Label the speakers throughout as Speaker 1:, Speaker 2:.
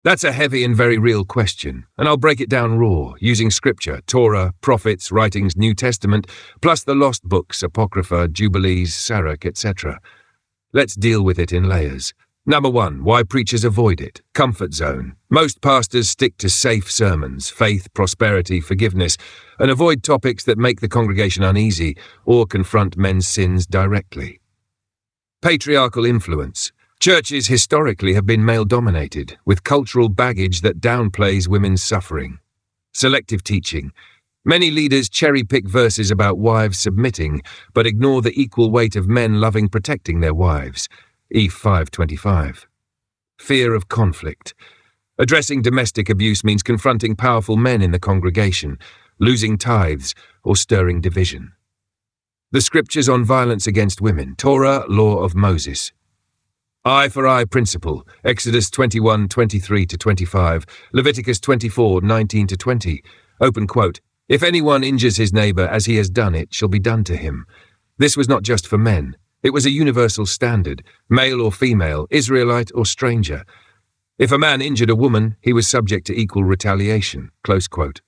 Speaker 1: That's a heavy and very real question, and I'll break it down raw, using scripture, Torah, prophets, writings, New Testament, plus the lost books, Apocrypha, Jubilees, Sirach, etc. Let's deal with it in layers. Number 1, why preachers avoid it. Comfort zone. Most pastors stick to safe sermons, faith, prosperity, forgiveness, and avoid topics that make the congregation uneasy or confront men's sins directly. Patriarchal influence. Churches historically have been male-dominated, with cultural baggage that downplays women's suffering. Selective teaching. Many leaders cherry-pick verses about wives submitting, but ignore the equal weight of men loving protecting their wives. E 5:25. Fear of conflict. Addressing domestic abuse means confronting powerful men in the congregation, losing tithes, or stirring division. The scriptures on violence against women. Torah, Law of Moses. Eye for eye principle, Exodus 21:23-25, Leviticus 24:19-20, open quote, "If anyone injures his neighbor as he has done, it shall be done to him." This was not just for men. It was a universal standard, male or female, Israelite or stranger. If a man injured a woman, he was subject to equal retaliation, close quote.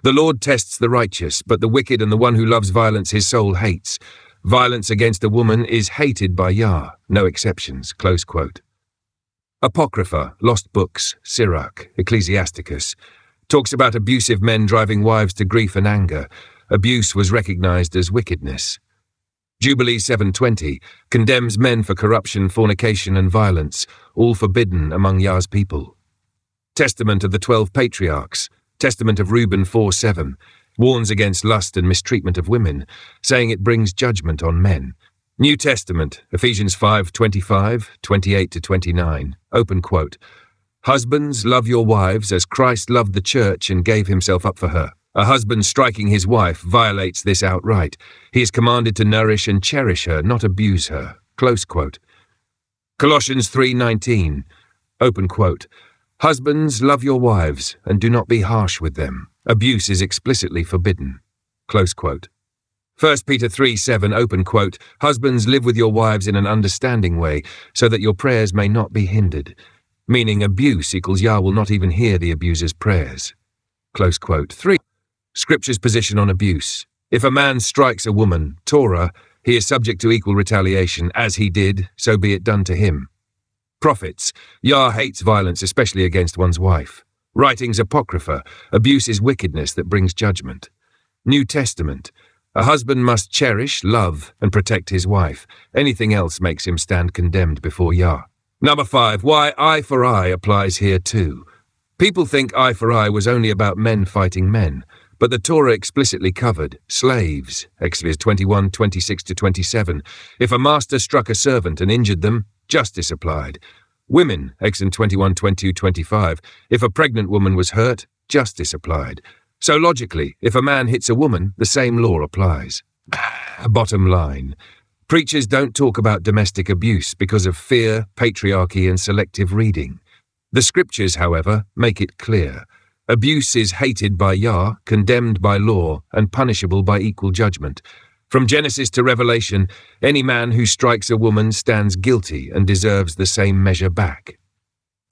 Speaker 1: The Lord tests the righteous, but the wicked and the one who loves violence his soul hates. Violence against a woman is hated by Yah, no exceptions, close quote. Apocrypha, lost books, Sirach, Ecclesiasticus, talks about abusive men driving wives to grief and anger. Abuse was recognized as wickedness. Jubilees 7:20 condemns men for corruption, fornication, and violence, all forbidden among Yah's people. Testament of the 12 Patriarchs, Testament of Reuben 4:7, warns against lust and mistreatment of women, saying it brings judgment on men. New Testament, Ephesians 5:25, 28-29, open quote, "Husbands, love your wives as Christ loved the church and gave himself up for her. A husband striking his wife violates this outright. He is commanded to nourish and cherish her, not abuse her," close quote. Colossians 3:19, open quote, "Husbands, love your wives and do not be harsh with them. Abuse is explicitly forbidden," close quote. 1 Peter 3:7, open quote, "Husbands, live with your wives in an understanding way, so that your prayers may not be hindered," meaning abuse equals Yah will not even hear the abuser's prayers, close quote. 3. Scripture's position on abuse. If a man strikes a woman, Torah, he is subject to equal retaliation. As he did, so be it done to him. Prophets. Yah hates violence, especially against one's wife. Writings Apocrypha. Abuse is wickedness that brings judgment. New Testament. A husband must cherish, love, and protect his wife. Anything else makes him stand condemned before Yah. Number 5. Why eye for eye applies here too. People think eye for eye was only about men fighting men, but the Torah explicitly covered slaves, Exodus 21:26-27. If a master struck a servant and injured them, justice applied. Women, Exodus 21:22-25. If a pregnant woman was hurt, justice applied. So logically, if a man hits a woman, the same law applies. Bottom line. Preachers don't talk about domestic abuse because of fear, patriarchy, and selective reading. The scriptures, however, make it clear. Abuse is hated by Yah, condemned by law, and punishable by equal judgment. From Genesis to Revelation, any man who strikes a woman stands guilty and deserves the same measure back.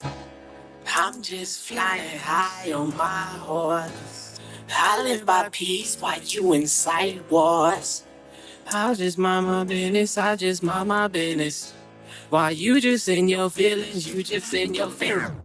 Speaker 2: I'm just flying high on my horse. I live by peace while you incite wars. I just mind my business, I just mind my business. While you just in your feelings, you just in your feelings.